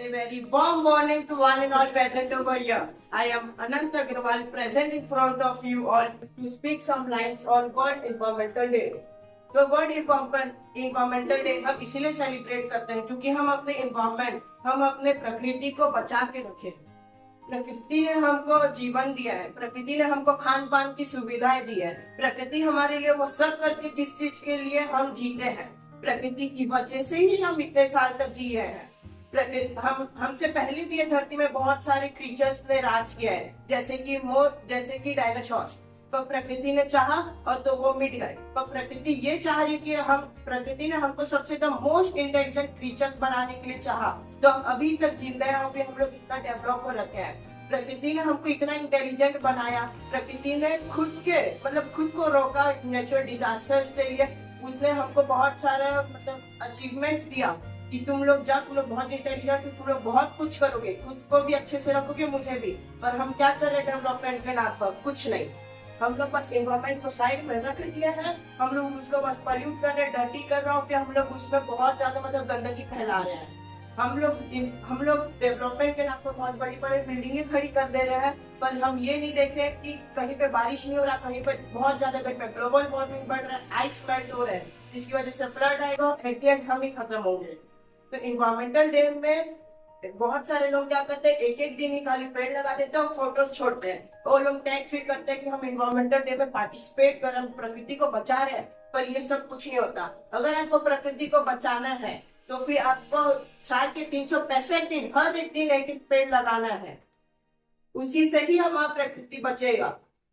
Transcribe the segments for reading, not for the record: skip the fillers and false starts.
A very warm morning to one and all present over here. I am Anant Agrawal, present in front of you all to speak some lines on World Environmental Day. तो world environmental day हम इसीलिए celebrate करते हैं क्योंकि हम अपने environment, हम अपने प्रकृति को बचा के रखें। प्रकृति ने हमको जीवन दिया है, प्रकृति ने हमको खान पान की सुविधाएं दी है, प्रकृति हमारे लिए वो सब करती है जिस चीज के लिए हम जीते हैं। प्रकृति की वजह से ही हम इतने साल तक जिए हैं। प्रकृति हमसे पहले भी ये धरती में बहुत सारे क्रीचर्स ने राज किया है, जैसे कि मोर, जैसे कि डायनासोर्स। पर प्रकृति ने चाहा और तो वो मिट गए। पर प्रकृति ये चाह रही कि प्रकृति ने हमको सबसे द मोस्ट इंटेलिजेंट क्रीचर्स बनाने के लिए चाहा, तो अभी तक जिंदा है और हम लोग इतना डेवलप हो रखे हैं। प्रकृति ने हमको इतना इंटेलिजेंट बनाया, प्रकृति ने खुद को रोका नेचुरल डिजास्टर्स के लिए। उसने हमको बहुत सारा अचीवमेंट्स दिया कि तुम लोग बहुत इंटेलिजेंट हो, तुम लोग बहुत कुछ करोगे, खुद को भी अच्छे से रखोगे, मुझे भी। पर हम क्या कर रहे हैं डेवलपमेंट के नाम पर? कुछ नहीं। हम लोग बस एनवायरमेंट को साइड में रख दिया है, हम लोग उसको बस पॉल्यूट कर रहे हैं, डर्टी कर रहे हैं, फिर हम लोग उसमें बहुत ज्यादा गंदगी फैला रहे हैं। हम लोग डेवलपमेंट के नाम पर बहुत बड़ी बड़ी बिल्डिंगें खड़ी कर दे रहे हैं, पर हम ये नहीं देख रहे कि कहीं पे बारिश नहीं हो रहा, कहीं पे बहुत ज्यादा ग्लोबल वार्मिंग बढ़ रहा है, आइस मेल्ट हो रहा है, जिसकी वजह से फ्लड आएगा, एट द एंड हम ही खत्म होंगे। तो इन्वायरमेंटल डे में बहुत सारे लोग क्या करते हैं, एक दिन ही खाली पेड़ लगा देते हैं और फोटोज छोड़ते हैं। वो लोग टैग भी करते हैं कि हम इन्वायरमेंटल डे में पार्टिसिपेट कर, हम प्रकृति को बचा रहे हैं, पर ये सब कुछ नहीं होता। अगर आपको प्रकृति को बचाना है तो फिर आपको साल के 365 दिन हर एक दिन एक पेड़ लगाना है। उसी से ही हमारा प्रकृति बचेगा,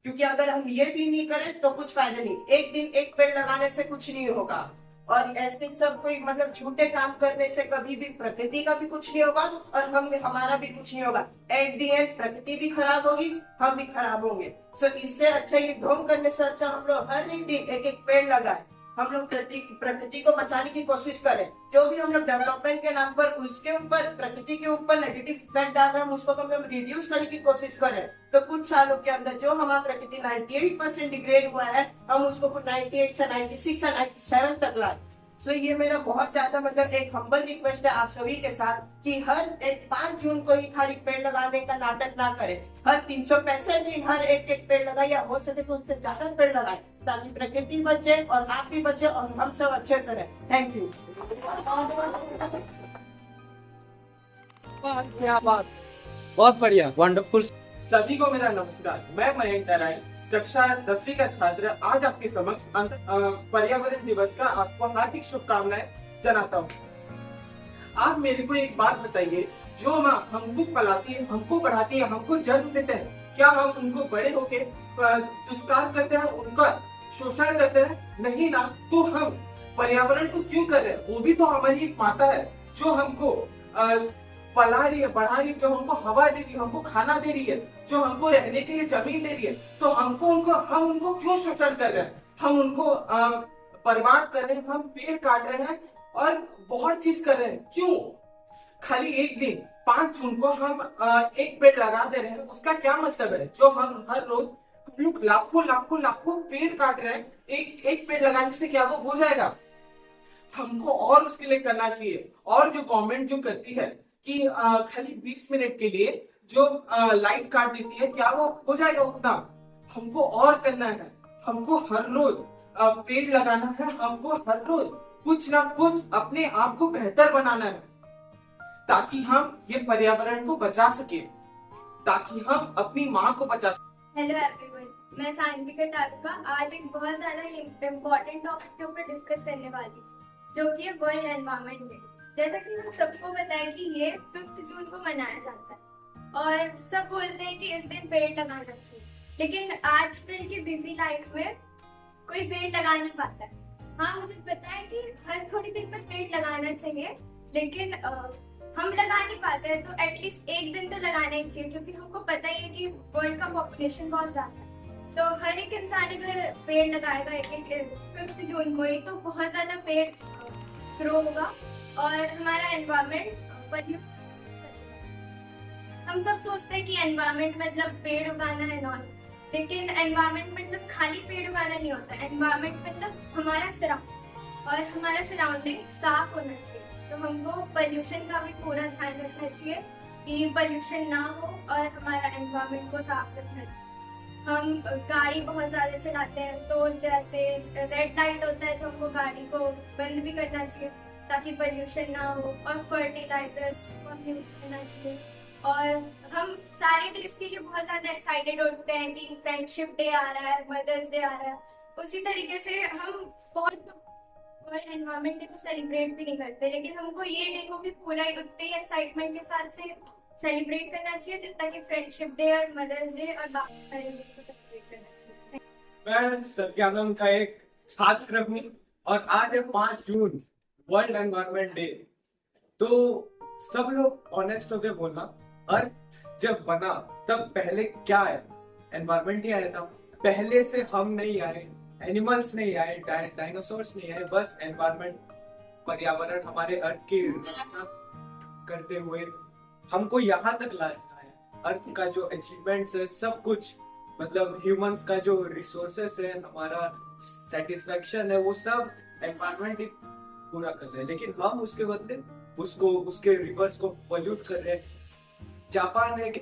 क्योंकि अगर हम ये भी नहीं करें तो कुछ फायदा नहीं। एक दिन एक पेड़ लगाने से कुछ नहीं होगा, और ऐसे सब कोई झूठे काम करने से कभी भी प्रकृति का भी कुछ नहीं होगा और हमारा भी कुछ नहीं होगा। एट दी एंड प्रकृति भी खराब होगी, हम भी खराब होंगे। सो इससे अच्छा ये ढोंग करने से अच्छा हम लोग हर एक दिन एक एक पेड़ लगाए, हम लोग प्रकृति को बचाने की कोशिश करें। जो भी हम लोग डेवलपमेंट के नाम पर उसके ऊपर, प्रकृति के ऊपर नेगेटिव इफेक्ट डाल रहे हैं, उसको हम लोग रिड्यूस करने की कोशिश करें। तो कुछ सालों के अंदर जो हमारा प्रकृति 98% डिग्रेड हुआ है, हम उसको 98 से 96 से 97 तक लाए। सो ये मेरा बहुत ज्यादा एक हम्बल रिक्वेस्ट है आप सभी के साथ कि हर एक 5 जून को ही खाली पेड़ लगाने का नाटक ना करें। हर 365 दिन हर एक पेड़ लगाए, या हो सके तो उससे ज्यादा पेड़ लगाए, ताकि प्रकृति बचे और आप भी बचे और हम सब अच्छे से रहे। Thank you. क्या बात, बहुत बढ़िया, वंडरफुल। सभी को मेरा नमस्कार। मैं मयंक नारायण, कक्षा 10वीं का छात्र, आज आपके समक्ष पर्यावरण दिवस का आपको हार्दिक शुभकामनाएं जनाता हूँ। आप मेरे को एक बात बताइए, जो माँ हमको पलाती है, हमको पढ़ाती है, हमको जन्म देते हैं, क्या हम उनको बड़े होके दुष्कार करते हैं, उनका शोषण करते हैं? नहीं ना। तो हम पर्यावरण को क्यों कर रहे हैं? वो भी तो हमारी एक माता है जो हमको पला रही है, बढ़ा रही है, जो हमको हवा दे रही है, हमको खाना दे रही है, जो हमको रहने के लिए जमीन दे रही है। तो हम उनको क्यों शोषण कर रहे हैं? हम उनको बर्बाद कर रहे हैं, हम पेड़ काट रहे हैं और बहुत चीज कर रहे हैं। क्यों? खाली एक दिन 5 जून को हम एक पेड़ लगा दे रहे हैं, उसका क्या मतलब है? जो हम हर रोज हम लोग लाखों पेड़ काट रहे हैं, एक पेड़ लगाने से क्या वो हो जाएगा? हमको और उसके लिए करना चाहिए। और जो गवर्नमेंट जो करती है कि खाली 20 मिनट के लिए जो लाइट काट देती है, क्या वो हो जाएगा उतना? हमको और करना है, हमको हर रोज पेड़ लगाना है, हमको हर रोज कुछ ना कुछ अपने आप को बेहतर बनाना है, ताकि हम ये पर्यावरण को बचा सके, ताकि हम अपनी माँ को बचा सके। हेलो एवरीवन, मैं सान्विका टालका आज एक बहुत ज्यादा इम्पोर्टेंट टॉपिक के ऊपर डिस्कस करने वाली, जो कि है वर्ल्ड एनवायरनमेंट डे। जैसा कि हम सबको पता है कि ये 5 जून को मनाया जाता है और सब बोलते हैं कि इस दिन पेड़ लगाना चाहिए, लेकिन आजकल की बिजी लाइफ में कोई पेड़ लगा नहीं पाता है। हाँ, मुझे पता है कि हर थोड़ी दिन में पेड़ लगाना चाहिए, लेकिन हम लगा नहीं पाते हैं। तो एटलीस्ट एक दिन तो लगाना ही चाहिए, क्योंकि हमको पता ही है कि वर्ल्ड का पॉपुलेशन बहुत ज्यादा है। तो हर एक इंसान अगर पेड़ लगाएगा एक 5 जून को ही, तो बहुत ज्यादा पेड़ ग्रो होगा और हमारा एनवायरमेंट। हम सब सोचते हैं कि एनवायरमेंट मतलब पेड़ उगाना है नॉन, लेकिन एनवायरमेंट मतलब खाली पेड़ उगाना नहीं होता। एनवायरमेंट मतलब हमारा सराउंडिंग, और हमारा सराउंडिंग साफ होना चाहिए। तो हमको पोल्यूशन का भी पूरा ध्यान रखना चाहिए कि पोल्यूशन ना हो और हमारा एनवायरनमेंट को साफ रखना चाहिए। हम गाड़ी बहुत ज़्यादा चलाते हैं, तो जैसे रेड लाइट होता है तो हमको गाड़ी को बंद भी करना चाहिए ताकि पोल्यूशन ना हो। और फर्टिलाइजर्स को हमें यूज़ करना चाहिए। और हम सारे डेज के लिए बहुत ज़्यादा एक्साइटेड होते हैं कि फ्रेंडशिप डे आ रहा है, मदर्स डे आ रहा है। उसी तरीके से हम बहुत वर्ल्ड एनवायरनमेंट डे को सेलिब्रेट भी नहीं करते, लेकिन हमको ये डे को भी पूरा उतने ही एक्साइटमेंट के साथ से सेलिब्रेट करना चाहिए जितना कि फ्रेंडशिप डे और मदर्स डे और बाकी सारे डे को सेलिब्रेट करना चाहिए। मैं सत्यानंद का एक छात्र हूँ और आज है 5 जून, वर्ल्ड एनवायरनमेंट डे। तो सब लोग ऑनेस्ट होके बोलना, अर्थ जब बना तब पहले क्या है? एनवायरनमेंट ही आया था। पहले से हम नहीं आए, एनिमल्स नहीं आए, डायनासोर्स नहीं आए, बस एनवायरनमेंट, पर्यावरण हमारे अर्थ की रक्षा करते हुए हमको यहाँ तक लाया है। अर्थ का जो अचीवमेंट्स है, सब कुछ, मतलब ह्यूमंस का जो रिसोर्सेस है, हमारा सेटिस्फेक्शन है, वो सब एनवायरनमेंट ही पूरा कर रहे हैं। लेकिन हम उसके बदले उसके रिवर्स को पोल्यूट कर रहे हैं। जापान एक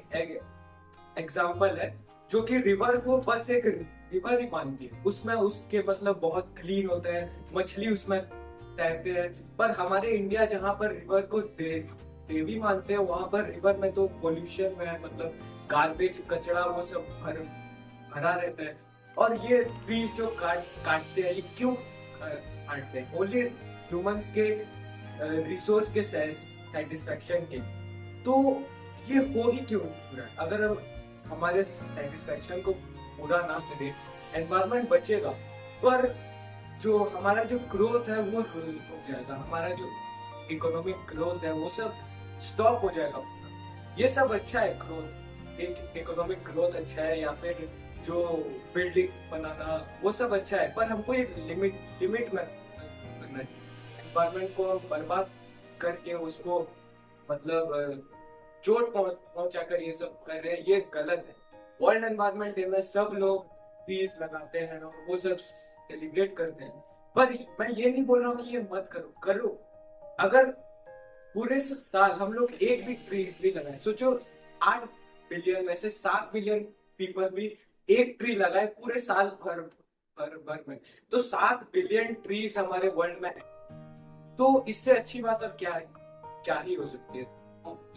एग्जाम्पल है जो कि रिवर को बस एक रिवर ही मानती है, उसमें उसके मतलब बहुत क्लीन होते हैं, मछली उसमें तैरते हैं। पर हमारे इंडिया जहाँ पर रिवर को देवी मानते हैं, वहां पर रिवर में तो पोल्यूशन में, मतलब गार्बेज, कचरा, वो सब भरा रहता है। और ये ट्रीज जो काटते हैं, ये क्यों काटते हैं? ओनली ह्यूमंस के रिसोर्स के सेटिस्फेक्शन के। तो ये हो ही क्यों पूरा? अगर हम हमारे सेटिस्फेक्शन को पूरा ना करें, एनवायरनमेंट बचेगा, पर जो हमारा जो ग्रोथ है वो रुक जाएगा, हमारा जो इकोनॉमिक ग्रोथ है वो सब स्टॉप हो जाएगा। ये सब अच्छा है, ग्रोथ, एक इकोनॉमिक ग्रोथ अच्छा है, या फिर जो बिल्डिंग्स बनाना, वो सब अच्छा है, पर हमको एक लिमिट में करना है। एनवायरनमेंट को बर्बाद करके उसको मतलब चोट पहुंचा कर ये सब कर रहे हैं, ये गलत है। वर्ल्ड एनवायरनमेंट डे में सब लोग पीस लगाते हैं और वो सब सेलिब्रेट करते हैं, पर मैं ये नहीं बोल रहा हूँ कि ये मत करो। अगर पूरे साल हम लोग एक भी ट्री लगाए, सोचो 8 बिलियन में से 7 बिलियन पीपल भी एक ट्री लगाए पूरे साल भर में, तो 7 बिलियन ट्रीज हमारे वर्ल्ड में, तो इससे अच्छी बात और क्या ही हो सकती है।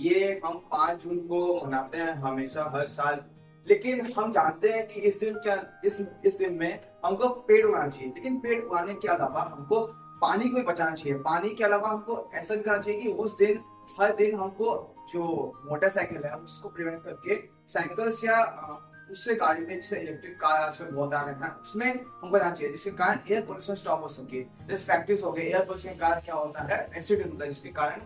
ये हम 5 जून को मनाते हैं हमेशा, हर साल। लेकिन हम जानते हैं कि इस दिन में हमको पेड़ उगाना चाहिए, लेकिन पेड़ उगाने के अलावा हमको पानी को भी बचाना चाहिए। पानी के अलावा हमको ऐसा भी करना चाहिए कि उस दिन, हर दिन हमको जो मोटरसाइकिल है उसको प्रिवेंट करके साइकिल्स या उससे गाड़ी में, जैसे इलेक्ट्रिक कार आजकल बहुत आ रहे हैं, उसमें हमको जाना चाहिए, जिसके कारण एयर पोल्यूशन स्टॉप हो सके। जैसे फैक्ट्रीज हो गए, एयर पोल्यूशन के कारण क्या होता है, एक्सीडेंट होता है, जिसके कारण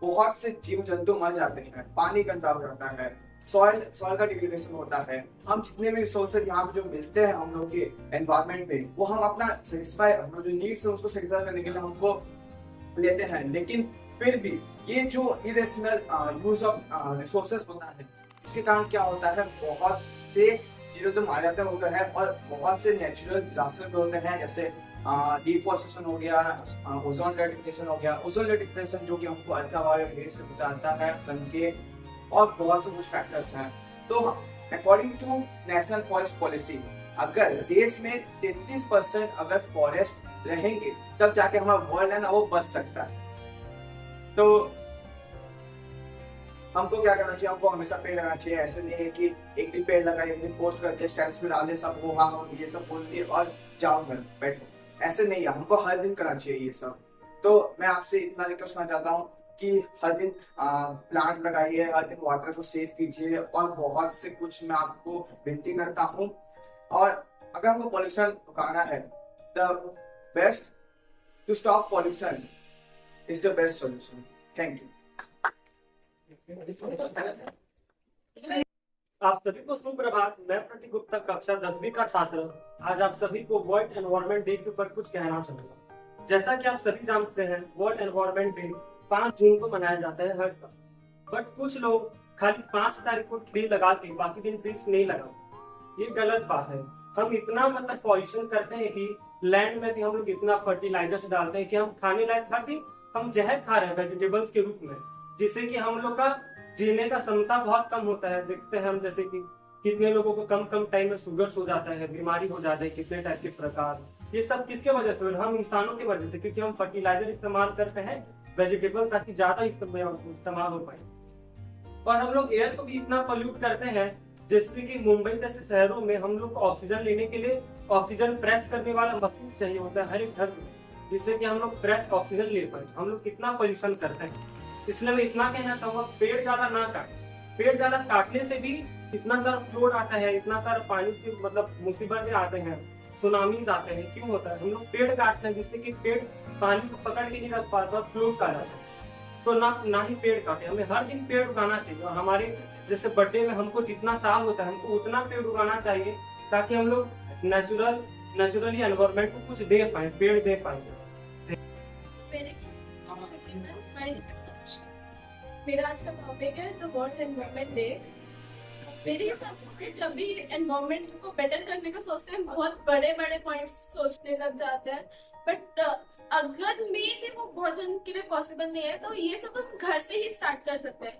बहुत से जीव जंतु मर जाते हैं, पानी गंदा हो जाता है, सॉइल का डिग्रेडेशन होता है। हम जितने भी रिसोर्सेज यहाँ पे जो मिलते हैं हम लोग के एनवायरनमेंट में, वो हम अपना सेटिस्फाई, अपना जो नीड्स है उसको सेटिस्फाई करने के लिए हमको लेते हैं। लेकिन फिर भी ये जो इरेशनल यूज ऑफ रिसोर्सेज होता है, इसके कारण क्या होता है, बहुत से चीजों तो मारे जाते होते हैं और बहुत से नेचुरल डिजास्टर होते हैं, जैसे डिफॉरेस्टेशन हो गया, ओजोन लेयर डिप्लेशन हो गया। ओजोन लेयर डिप्लेशन जो कि हमको अल्ट्रावायलेट रेज से बचाता है, सन के, और बहुत से कुछ फैक्टर्स हैं। तो according to national forest policy, अगर देश में 33% अगर फॉरेस्ट रहेंगे तब जाके हमारा वर्ल्ड है ना वो बच सकता है। तो हमको क्या करना चाहिए, हमको हमेशा पेड़ लगाना चाहिए। ऐसे नहीं है कि एक दिन पेड़ लगाए, एक दिन पोस्ट करते, स्टेटस में डाले, सब वो हाँ ये सब बोल दिए और जाओ घर बैठो, ऐसे नहीं है, हमको हर दिन करना चाहिए ये सब। तो मैं आपसे इतना रिक्वेस्ट करना चाहता हूँ कि हर दिन प्लांट लगाइए, हर दिन वाटर को सेव कीजिए, और बहुत से कुछ मैं आपको विनती करता हूँ। और अगर हमको पॉल्यूशन रुकाना है, the best to stop pollution is the best solution. Thank you. आप सभी को सुप्रभात। मैं प्रतीक गुप्ता, कक्षा 10वीं का छात्र। आज आप सभी को वर्ल्ड एनवायरनमेंट डे के ऊपर कुछ कहना चाहूंगा। जैसा कि आप सभी जानते हैं, वर्ल्ड एनवायरनमेंट डे 5 जून को मनाया जाता है हर साल। बट कुछ लोग खाली 5 तारीख को ट्री लगा के बाकी दिन ट्रीज नहीं लगाते। ये गलत बात है। हम इतना मतलब पॉल्यूशन करते हैं कि लैंड में भी हम लोग इतना फर्टिलाइजर्स डालते हैं कि हम खाने लायक हर दिन हम जहर खा रहे हैं वेजिटेबल्स के रूप में, जिससे कि हम लोग का जीने का क्षमता बहुत कम होता है। देखते हैं हम जैसे कि कितने लोगों को कम कम टाइम में शुगर हो जाता है, बीमारी हो जाता है, कितने टाइप के प्रकार। ये सब किसके वजह से? हम इंसानों की वजह से, क्योंकि हम फर्टिलाइजर इस्तेमाल करते हैं वेजिटेबल ताकि ज्यादा इस्तेमाल हो पाए। और हम लोग एयर को भी इतना पोल्यूट करते हैं, जैसे कि मुंबई जैसे शहरों में हम लोग को ऑक्सीजन लेने के लिए ऑक्सीजन प्रेस करने वाला मशीन चाहिए होता है हर एक घर में, जिससे कि हम लोग प्रेस ऑक्सीजन ले पाए। हम लोग कितना पोल्यूशन करते हैं। इसलिए मैं इतना कहना चाहूंगा, पेड़ ज्यादा ना काटें। पेड़ ज्यादा काटने से भी इतना सारा फ्लोड आता है, इतना सारा पानी से मतलब मुसीबतें आते हैं, सुनामीज आते हैं। क्यों होता है? हम लोग पेड़ काटते हैं, जिससे कि पेड़ पानी को पकड़ के नहीं रख पाता, फ्लूस आ जाता है। तो ना ही पेड़ काटे, हमें हर दिन पेड़ उगाना चाहिए। और हमारे जैसे बर्थडे में हमको जितना साल होता है, हमको उतना पेड़ उगाना चाहिए, ताकि हम लोग नेचुरली एनवायरमेंट को कुछ दे पाए, पेड़ दे पाए। मेरा आज का टॉपिक है द वर्ल्ड एनवायरनमेंट डे। मेरे हिसाब से जब भी एनवायरनमेंट को बेटर करने का सोचते हैं, बहुत बड़े बड़े पॉइंट्स सोचने लग जाते हैं। बट अगर मे भी वो बहुत जन के लिए पॉसिबल नहीं है, तो ये सब हम घर से ही स्टार्ट कर सकते हैं।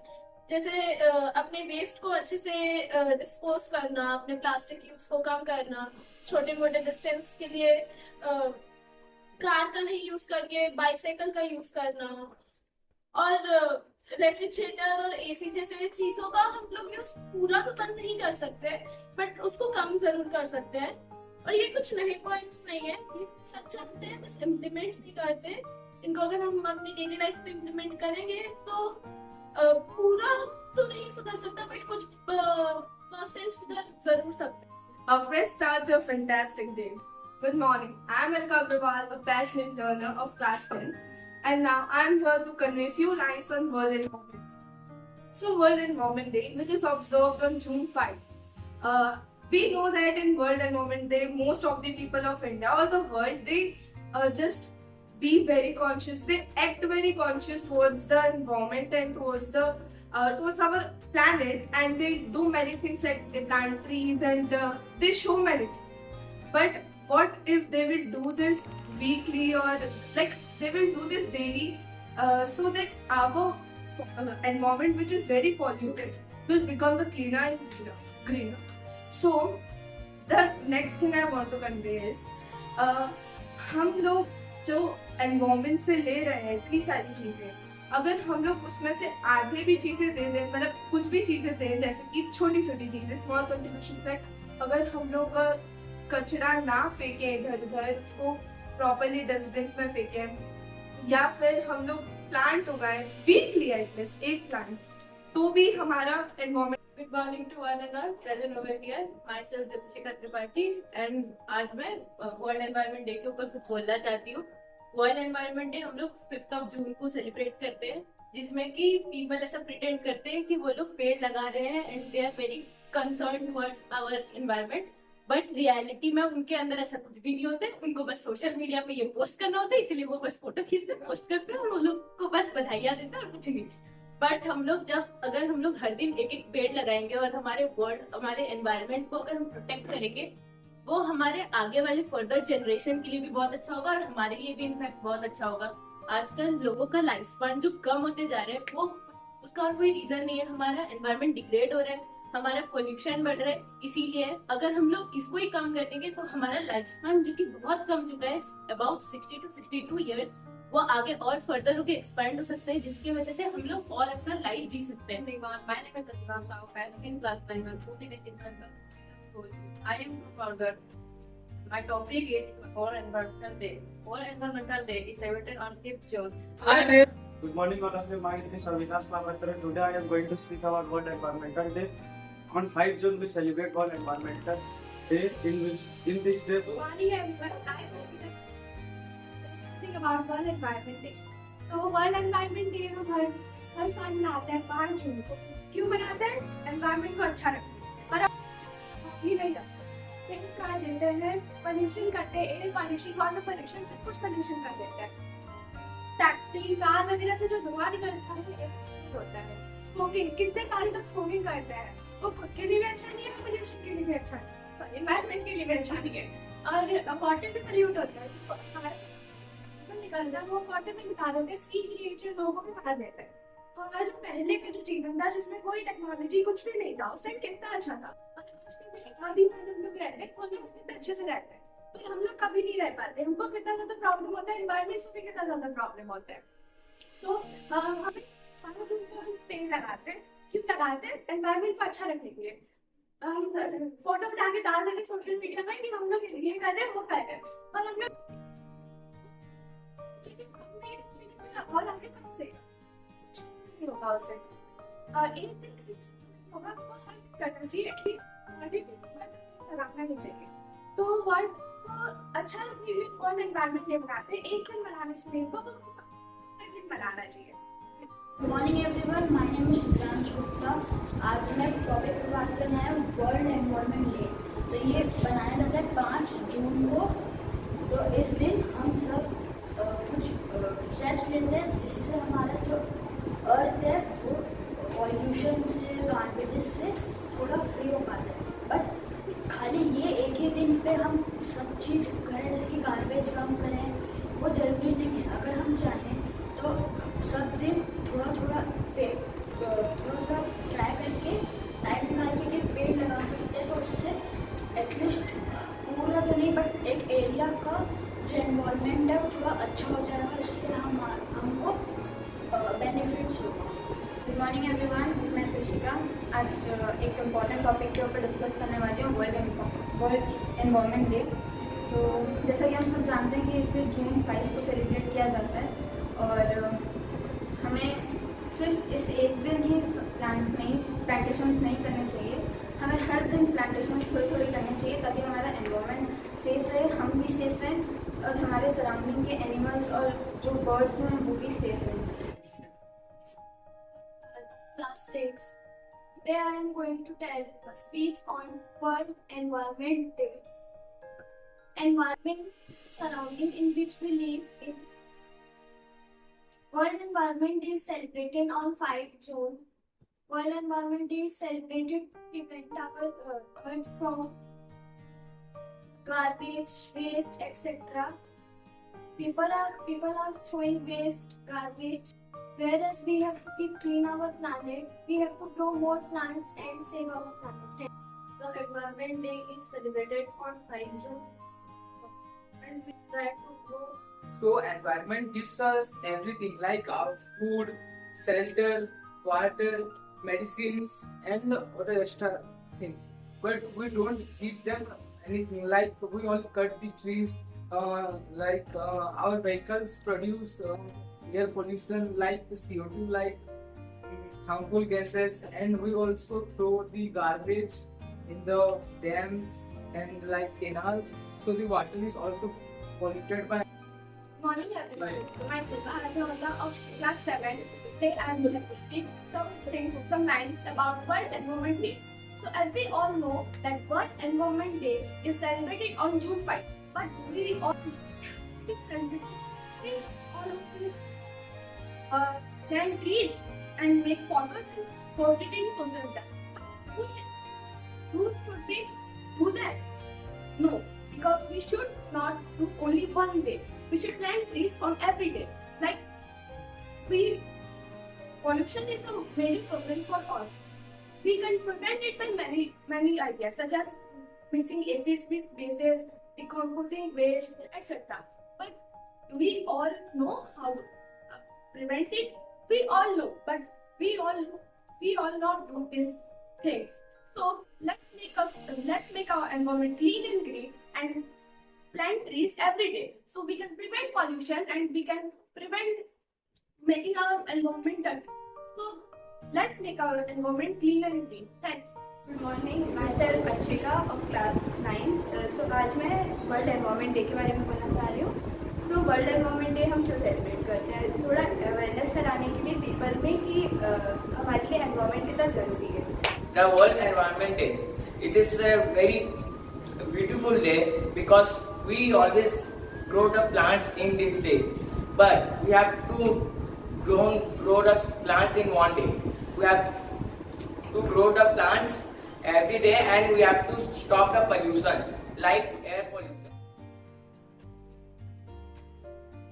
जैसे अपने वेस्ट को अच्छे से डिस्पोज करना, अपने प्लास्टिक यूज को कम करना, छोटे मोटे डिस्टेंस के लिए कार का नहीं यूज करके बाइसाइकिल का यूज करना, और रेफ्रिजरेटर और एसी जैसे चीजों का हम लोग यूज पूरा तो बंद नहीं कर सकते, बट उसको कम जरूर कर सकते हैं। और ये कुछ नए पॉइंट्स नहीं है, ये सब जानते हैं, बस इम्प्लीमेंट नहीं करते। इनको अगर हम अपनी डेली लाइफ में इम्प्लीमेंट करेंगे तो पूरा तो नहीं सुधर सकता, बट कुछ परसेंट सुधर जरूर सकते हैं। A fresh start to a fantastic day. Good morning. I am Elka Agrawal, a passionate learner of class 10, and now I am here to convey a few lines on World Environment. So, World Environment Day, which is observed on June 5. We know that in World Environment Day, most of the people of India or the world, they just be very conscious. They act very conscious towards the environment and towards our planet, and they do many things like they plant trees and they show many things. But what if they will do this weekly, or like they will do this daily, so that our environment, which is very polluted, will become the cleaner and greener. So the next thing I want to convey is हम लोग जो environment से ले रहे हैं इतनी सारी चीजें, अगर हम लोग उसमें से आधे भी चीजें दे दें, मतलब कुछ भी चीजें दें, जैसे कि छोटी छोटी चीजें, स्मॉल कंट्रीब्यूशन, लाइक अगर हम लोग कचरा ना फेंके इधर उधर, उसको प्रॉपरली डस्टबिन में फेंके, या फिर हम लोग प्लांट उगाए वीकली, एटलीस्ट एक प्लांट, तो भी हमारा environment. Good morning to one and all, present over here. Myself Jyotika Tripathi, and आज मैं वर्ल्ड एनवायरनमेंट डे के ऊपर कुछ बोलना चाहती हूँ। वर्ल्ड एनवायरनमेंट डे हम लोग 5 जून को सेलिब्रेट करते हैं, जिसमें कि पीपल ऐसा प्रिटेंड करते हैं कि वो लोग पेड़ लगा रहे हैं and they are very concern towards our environment. But reality में उनके अंदर ऐसा कुछ भी नहीं होता है। उनको बस सोशल मीडिया पे ये पोस्ट करना होता है, इसलिए वो बस फोटो खींचते पोस्ट करते हैं और वो लोग को बस बधाइयाँ देते हैं और कुछ नहीं। बट हम लोग अगर हम लोग हर दिन एक पेड़ लगाएंगे और हमारे एनवायरनमेंट को अगर हम प्रोटेक्ट करेंगे, वो हमारे आगे वाले फर्दर जनरेशन के लिए भी बहुत अच्छा होगा और हमारे लिए भी इनफैक्ट बहुत अच्छा होगा। आजकल लोगों का लाइफ स्पैन जो कम होते जा रहे हैं, वो उसका और कोई रीजन नहीं है। हमारा एनवायरनमेंट डिग्रेड हो रहा है, हमारा पोल्यूशन बढ़ रहा है, इसीलिए अगर हम लोग इसको ही कम कर देंगे तो हमारा लाइफ स्पैन, जो कि बहुत कम चुका है, अबाउट 60 to 62 ईयर्स, वो आगे और फर्दर होके एक्सपेंड हो सकते हैं, जिसकी वजह से हम लोग और अपना लाइफ जी सकते हैं। I am founder. My topic is World Environmental Day. World Environmental Day is celebrated on 5th June. Good morning, all of you. My name is Avinash Mahapatra. Today I am going to speak about World Environmental Day. On 5 June, we celebrate World Environmental Day. In this day, about world environment day. तो world environment day हम हर साल मनाते हैं 5 जून को। क्यों मनाते हैं? Environment को अच्छा रखना, पर ही नहीं रखते। एक कर देते हैं, पोल्यूशन करते हैं, एयर पोल्यूशन, वाटर पोल्यूशन, कुछ पोल्यूशन कर देते हैं। फैक्ट्री, कार वगैरह से जो धुआं निकलता है होता है। स्मोकिंग, कितने सारे लोग स्मोकिंग करते हैं, वो खुद के लिए भी अच्छा नहीं है, पोल्यूशन के लिए भी अच्छा नहीं, एनवायरनमेंट के लिए भी अच्छा नहीं है। और कॉटन भी पोल्यूट होता है, तो निकलता है वो कॉटन में निकाल देते हैं, सी क्रिएचर लोगों को मार देते हैं। और जो पहले का जो जीवन था जिसमें कोई टेक्नोलॉजी कुछ भी नहीं था, उस टाइम कितना अच्छा था। अभी हम लोग रहते हैं, वो लोग कितने अच्छे से रहते हैं, तो हम लोग कभी नहीं रह पाते। हमको कितना ज़्यादा प्रॉब्लम होता है, एनवायरमेंट में भी कितना ज़्यादा प्रॉब्लम होता है। तो हमें पेड़ लगाते हैं, क्यों लगाते हैं? एनवायरमेंट को अच्छा रखने के लिए। हम फोटो उठा के डाल देंगे सोशल मीडिया में कि हम लोग ये कर रहे हैं, वो कर रहे हैं, और हम लोग और आगे कब देगा होगा उससे। एक दिन होगा, आपको हेल्प करना चाहिए, एटलीस्ट लगाना नहीं चाहिए। तो वर्ल्ड को अच्छा रखने के लिए वर्ल्ड एनवायरनमेंट डे मनाते हैं। एक दिन मनाने से नहीं, तो हर दिन मनाना चाहिए। Good morning everyone, my name is Shubhransh Gupta. आज मैं टॉपिक पर बात करना है वर्ल्ड एनवायरनमेंट डे। तो ये बनाया जाता है 5 जून को। तो इस दिन हम सब कुछ स्टेप्स लेते हैं जिससे हमारा जो अर्थ है वो पॉल्यूशन से, गार्बेजेस से थोड़ा फ्री हो पाता है। बट खाली ये एक ही दिन पे हम सब चीज़ करें, जैसे कि गार्बेज कम करें, वो जरूरी नहीं है। अगर हम चाहें तो सब दिन थोड़ा थोड़ा ट्राई करके टाइम निकाल के पेड़ लगा सकते हैं। तो उससे एटलीस्ट पूरा तो नहीं बट एक एरिया का जो एनवायरनमेंट है वो थोड़ा अच्छा हो जाएगा, इससे हमको बेनिफिट्स होगा। गुड मॉर्निंग एवरीवन, मैं कृषिका। आज एक इम्पॉर्टेंट टॉपिक के ऊपर डिस्कस करने वाली हूँ, वर्ल्ड एनवायरनमेंट डे। तो जैसा कि हम सब जानते हैं कि इसे जून 5 को सेलिब्रेट किया जाता है, और हमें सिर्फ इस एक दिन ही प्लांटेशंस नहीं करने चाहिए, हमें हर दिन प्लांटेशंस थोड़ी थोड़ी करनी चाहिए ताकि हमारा एनवायरनमेंट सेफ रहे, हम भी सेफ रहें और हमारे सराउंडिंग के एनिमल्स और जो बर्ड्स हैं वो भी सेफ रहें। Class 6. Today I am going to tell a speech on World Environment Day. Environment is the surrounding in which we live in. World Environment Day is celebrated on 5 June. World Environment Day is celebrated to prevent our earth from garbage, waste, etc. People are throwing waste, garbage. Whereas we have to keep clean our planet, we have to grow more plants and save our planet. The Environment Day is celebrated on 5 June, and we try to grow. So environment gives us everything like our food, shelter, water, medicines, and other extra things. But we don't give them anything. Like we all cut the trees. Our vehicles produce air pollution like CO2, like harmful gases, and we also throw the garbage in the dams and like canals. So the water is also polluted by. Morning everyone. Myself Aradhana of class 7. Today I am going to speak some lines about World Environment Day. So as we all know that World Environment Day is celebrated on June 5. But we all plant trees and make photos and post it in social media. Who should we do that? No, because we should not do only one day. We should plant trees on every day. Like pollution is a major problem for us. We can prevent it by many ideas such as mixing acids with bases, decomposing waste, etc. But we all know how to prevent it. We all know, but we all not do these things. So let's make our environment clean and green and plant trees every day, so we can prevent pollution and we can prevent making our environment dirty. So let's make our environment clean and green. Thanks. Good morning, myself Anshika of class 9. So आज मैं world environment day के बारे में बोलना चाह रही हूँ। So world environment day हम क्यों सेलिब्रेट करते हैं? थोड़ा अवेयरनेस फैलाने के लिए पीपल में कि हमारे लिए एनवायरनमेंट कितना ज़रूरी है। The World Environment Day, it is a very beautiful day because we always grow the plants in this day, but we have to grow the plants in one day. We have to grow the plants every day and we have to stop the pollution like air pollution.